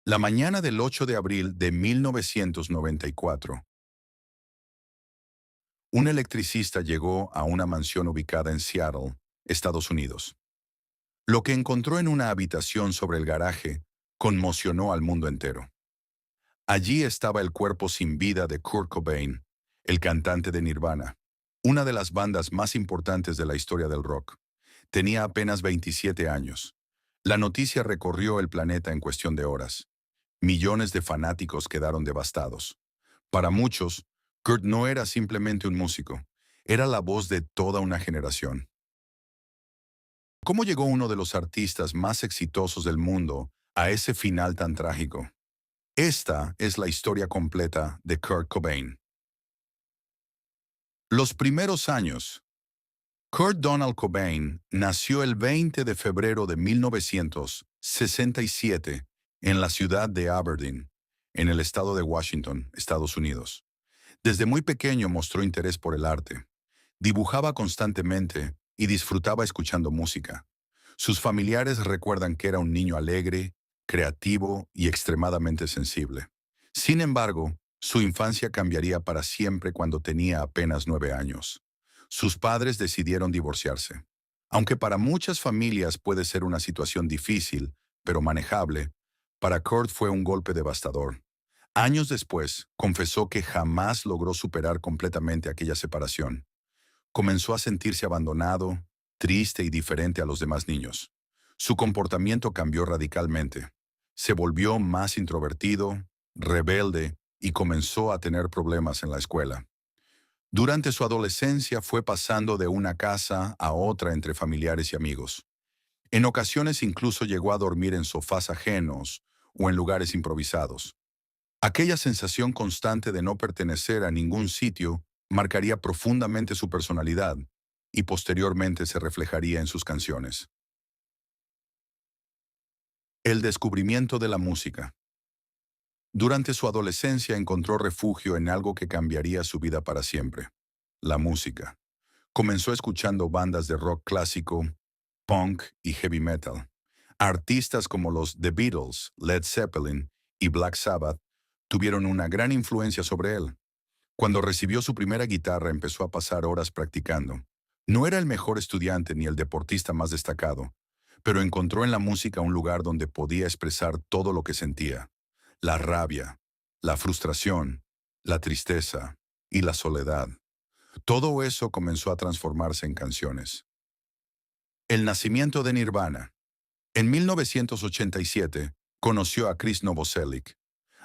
La mañana del 8 de abril de 1994, un electricista llegó a una mansión ubicada en Seattle, Estados Unidos. Lo que encontró en una habitación sobre el garaje conmocionó al mundo entero. Allí estaba el cuerpo sin vida de Kurt Cobain, el cantante de Nirvana, una de las bandas más importantes de la historia del rock. Tenía apenas 27 años. La noticia recorrió el planeta en cuestión de horas. Millones de fanáticos quedaron devastados. Para muchos, Kurt no era simplemente un músico, era la voz de toda una generación. ¿Cómo llegó uno de los artistas más exitosos del mundo a ese final tan trágico? Esta es la historia completa de Kurt Cobain. Los primeros años. Kurt Donald Cobain nació el 20 de febrero de 1967 en la ciudad de Aberdeen, en el estado de Washington, Estados Unidos. Desde muy pequeño mostró interés por el arte. Dibujaba constantemente y disfrutaba escuchando música. Sus familiares recuerdan que era un niño alegre, creativo y extremadamente sensible. Sin embargo, su infancia cambiaría para siempre cuando tenía apenas 9 años. Sus padres decidieron divorciarse. Aunque para muchas familias puede ser una situación difícil, pero manejable, para Kurt fue un golpe devastador. Años después, confesó que jamás logró superar completamente aquella separación. Comenzó a sentirse abandonado, triste y diferente a los demás niños. Su comportamiento cambió radicalmente. Se volvió más introvertido, rebelde y comenzó a tener problemas en la escuela. Durante su adolescencia fue pasando de una casa a otra entre familiares y amigos. En ocasiones incluso llegó a dormir en sofás ajenos o en lugares improvisados. Aquella sensación constante de no pertenecer a ningún sitio marcaría profundamente su personalidad y posteriormente se reflejaría en sus canciones. El descubrimiento de la música. Durante su adolescencia encontró refugio en algo que cambiaría su vida para siempre: la música. Comenzó escuchando bandas de rock clásico, punk y heavy metal. Artistas como los The Beatles, Led Zeppelin y Black Sabbath tuvieron una gran influencia sobre él. Cuando recibió su primera guitarra empezó a pasar horas practicando. No era el mejor estudiante ni el deportista más destacado, pero encontró en la música un lugar donde podía expresar todo lo que sentía: la rabia, la frustración, la tristeza y la soledad. Todo eso comenzó a transformarse en canciones. El nacimiento de Nirvana. En 1987, conoció a Chris Novoselic.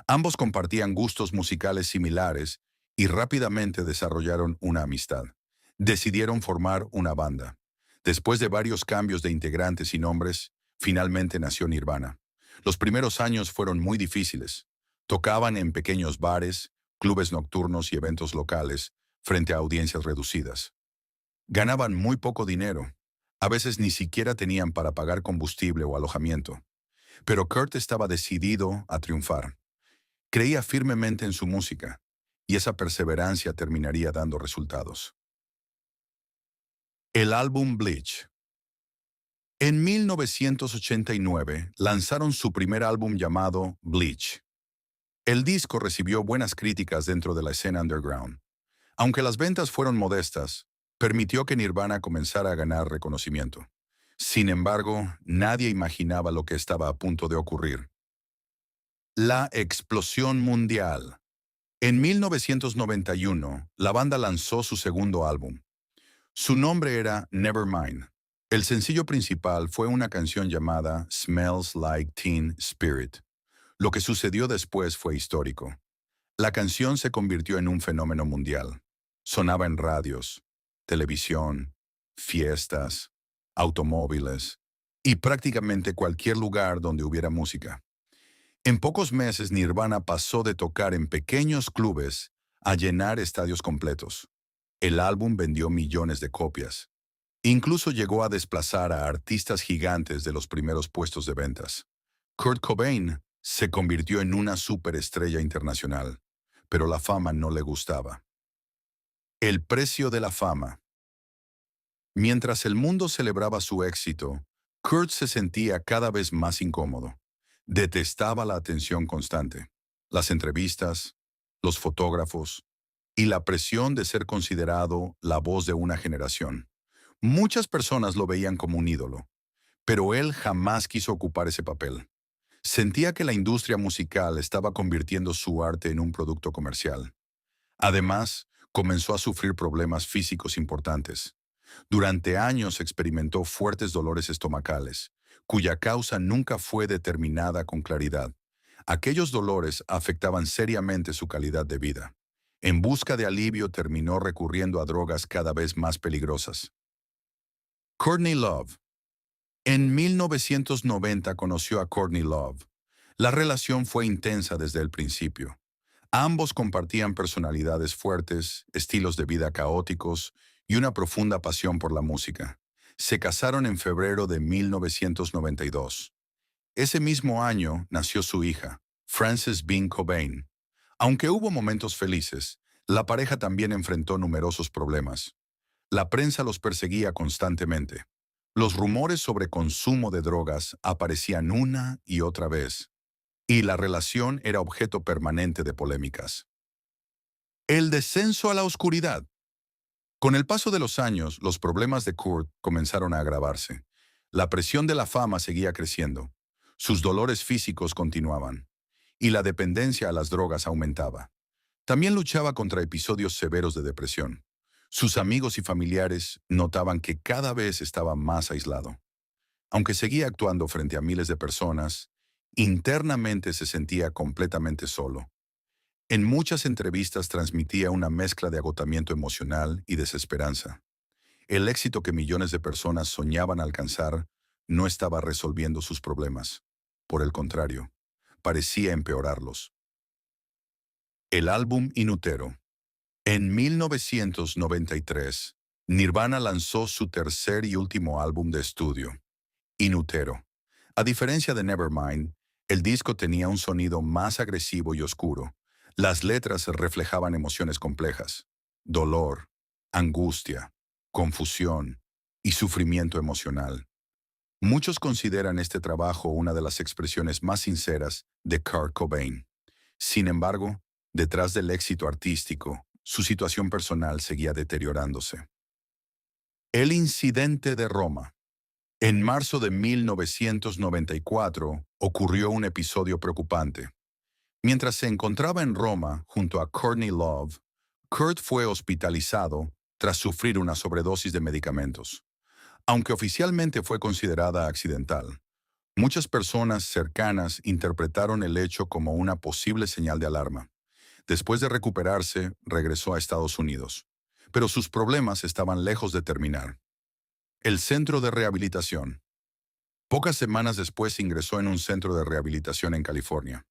Ambos compartían gustos musicales similares y rápidamente desarrollaron una amistad. Decidieron formar una banda. Después de varios cambios de integrantes y nombres, finalmente nació Nirvana. Los primeros años fueron muy difíciles. Tocaban en pequeños bares, clubes nocturnos y eventos locales, frente a audiencias reducidas. Ganaban muy poco dinero. A veces ni siquiera tenían para pagar combustible o alojamiento. Pero Kurt estaba decidido a triunfar. Creía firmemente en su música, y esa perseverancia terminaría dando resultados. El álbum Bleach. En 1989 lanzaron su primer álbum llamado Bleach. El disco recibió buenas críticas dentro de la escena underground. Aunque las ventas fueron modestas, permitió que Nirvana comenzara a ganar reconocimiento. Sin embargo, nadie imaginaba lo que estaba a punto de ocurrir. La explosión mundial. En 1991, la banda lanzó su segundo álbum. Su nombre era Nevermind. El sencillo principal fue una canción llamada Smells Like Teen Spirit. Lo que sucedió después fue histórico. La canción se convirtió en un fenómeno mundial. Sonaba en radios, televisión, fiestas, automóviles y prácticamente cualquier lugar donde hubiera música. En pocos meses Nirvana pasó de tocar en pequeños clubes a llenar estadios completos. El álbum vendió millones de copias. Incluso llegó a desplazar a artistas gigantes de los primeros puestos de ventas. Kurt Cobain se convirtió en una superestrella internacional, pero la fama no le gustaba. El precio de la fama. Mientras el mundo celebraba su éxito, Kurt se sentía cada vez más incómodo. Detestaba la atención constante, las entrevistas, los fotógrafos y la presión de ser considerado la voz de una generación. Muchas personas lo veían como un ídolo, pero él jamás quiso ocupar ese papel. Sentía que la industria musical estaba convirtiendo su arte en un producto comercial. Además, comenzó a sufrir problemas físicos importantes. Durante años experimentó fuertes dolores estomacales, cuya causa nunca fue determinada con claridad. Aquellos dolores afectaban seriamente su calidad de vida. En busca de alivio terminó recurriendo a drogas cada vez más peligrosas. Courtney Love. En 1990 conoció a Courtney Love. La relación fue intensa desde el principio. Ambos compartían personalidades fuertes, estilos de vida caóticos y una profunda pasión por la música. Se casaron en febrero de 1992. Ese mismo año nació su hija, Frances Bean Cobain. Aunque hubo momentos felices, la pareja también enfrentó numerosos problemas. La prensa los perseguía constantemente. Los rumores sobre consumo de drogas aparecían una y otra vez, y la relación era objeto permanente de polémicas. El descenso a la oscuridad. Con el paso de los años, los problemas de Kurt comenzaron a agravarse. La presión de la fama seguía creciendo. Sus dolores físicos continuaban, y la dependencia a las drogas aumentaba. También luchaba contra episodios severos de depresión. Sus amigos y familiares notaban que cada vez estaba más aislado. Aunque seguía actuando frente a miles de personas, internamente se sentía completamente solo. En muchas entrevistas transmitía una mezcla de agotamiento emocional y desesperanza. El éxito que millones de personas soñaban alcanzar no estaba resolviendo sus problemas. Por el contrario, parecía empeorarlos. El álbum Inutero. En 1993, Nirvana lanzó su tercer y último álbum de estudio, Inutero. A diferencia de Nevermind, el disco tenía un sonido más agresivo y oscuro. Las letras reflejaban emociones complejas: dolor, angustia, confusión y sufrimiento emocional. Muchos consideran este trabajo una de las expresiones más sinceras de Kurt Cobain. Sin embargo, detrás del éxito artístico, su situación personal seguía deteriorándose. El incidente de Roma. En marzo de 1994 ocurrió un episodio preocupante. Mientras se encontraba en Roma junto a Courtney Love, Kurt fue hospitalizado tras sufrir una sobredosis de medicamentos. Aunque oficialmente fue considerada accidental, muchas personas cercanas interpretaron el hecho como una posible señal de alarma. Después de recuperarse, regresó a Estados Unidos. Pero sus problemas estaban lejos de terminar. El centro de rehabilitación. Pocas semanas después ingresó en un centro de rehabilitación en California.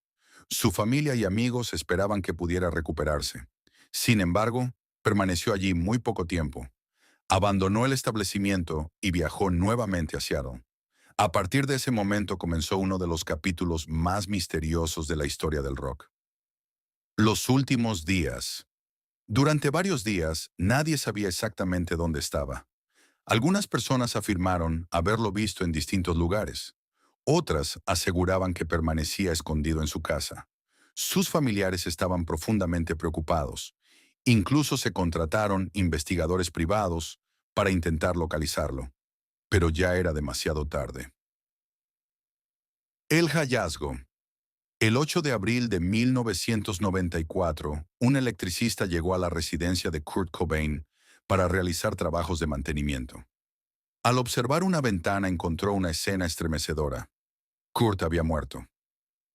Su familia y amigos esperaban que pudiera recuperarse. Sin embargo, permaneció allí muy poco tiempo. Abandonó el establecimiento y viajó nuevamente a Seattle. A partir de ese momento comenzó uno de los capítulos más misteriosos de la historia del rock. Los últimos días. Durante varios días, nadie sabía exactamente dónde estaba. Algunas personas afirmaron haberlo visto en distintos lugares. Otras aseguraban que permanecía escondido en su casa. Sus familiares estaban profundamente preocupados. Incluso se contrataron investigadores privados para intentar localizarlo. Pero ya era demasiado tarde. El hallazgo. El 8 de abril de 1994, un electricista llegó a la residencia de Kurt Cobain para realizar trabajos de mantenimiento. Al observar una ventana encontró una escena estremecedora. Kurt había muerto.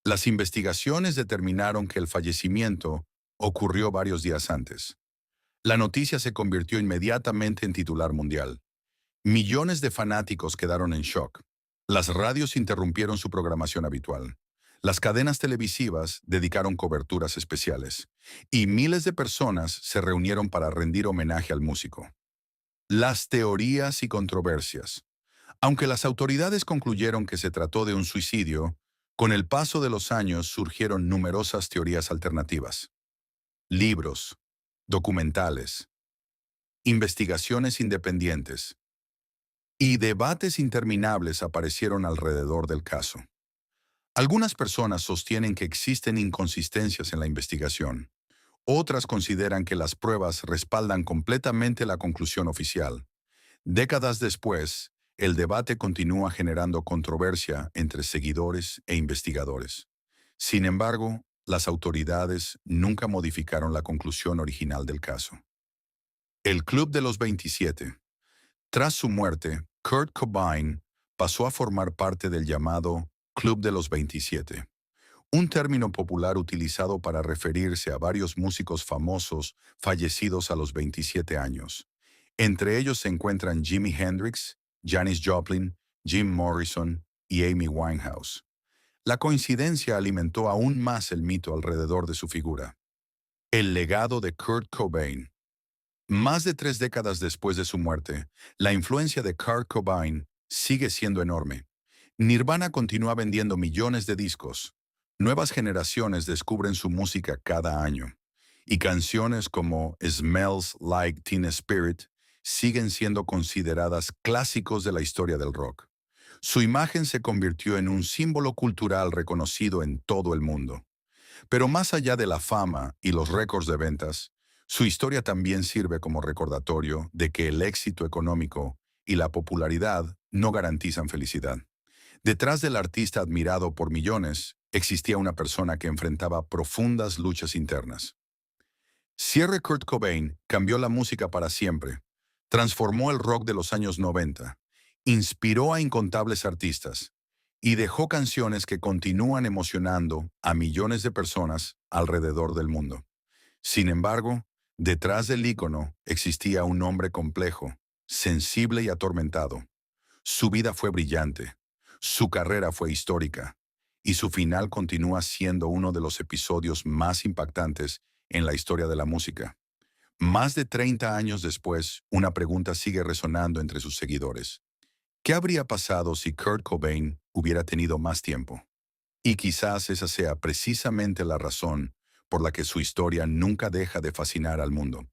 Las investigaciones determinaron que el fallecimiento ocurrió varios días antes. La noticia se convirtió inmediatamente en titular mundial. Millones de fanáticos quedaron en shock. Las radios interrumpieron su programación habitual. Las cadenas televisivas dedicaron coberturas especiales. Y miles de personas se reunieron para rendir homenaje al músico. Las teorías y controversias. Aunque las autoridades concluyeron que se trató de un suicidio, con el paso de los años surgieron numerosas teorías alternativas. Libros, documentales, investigaciones independientes y debates interminables aparecieron alrededor del caso. Algunas personas sostienen que existen inconsistencias en la investigación. Otras consideran que las pruebas respaldan completamente la conclusión oficial. Décadas después, el debate continúa generando controversia entre seguidores e investigadores. Sin embargo, las autoridades nunca modificaron la conclusión original del caso. El Club de los 27. Tras su muerte, Kurt Cobain pasó a formar parte del llamado Club de los 27, un término popular utilizado para referirse a varios músicos famosos fallecidos a los 27 años. Entre ellos se encuentran Jimi Hendrix, Janis Joplin, Jim Morrison y Amy Winehouse. La coincidencia alimentó aún más el mito alrededor de su figura. El legado de Kurt Cobain. Más de 3 décadas después de su muerte, la influencia de Kurt Cobain sigue siendo enorme. Nirvana continúa vendiendo millones de discos. Nuevas generaciones descubren su música cada año. Y canciones como Smells Like Teen Spirit siguen siendo consideradas clásicos de la historia del rock. Su imagen se convirtió en un símbolo cultural reconocido en todo el mundo. Pero más allá de la fama y los récords de ventas, su historia también sirve como recordatorio de que el éxito económico y la popularidad no garantizan felicidad. Detrás del artista admirado por millones, existía una persona que enfrentaba profundas luchas internas. Cierre Kurt Cobain cambió la música para siempre, transformó el rock de los años 90, inspiró a incontables artistas y dejó canciones que continúan emocionando a millones de personas alrededor del mundo. Sin embargo, detrás del ícono existía un hombre complejo, sensible y atormentado. Su vida fue brillante, su carrera fue histórica, y su final continúa siendo uno de los episodios más impactantes en la historia de la música. Más de 30 años después, una pregunta sigue resonando entre sus seguidores. ¿Qué habría pasado si Kurt Cobain hubiera tenido más tiempo? Y quizás esa sea precisamente la razón por la que su historia nunca deja de fascinar al mundo.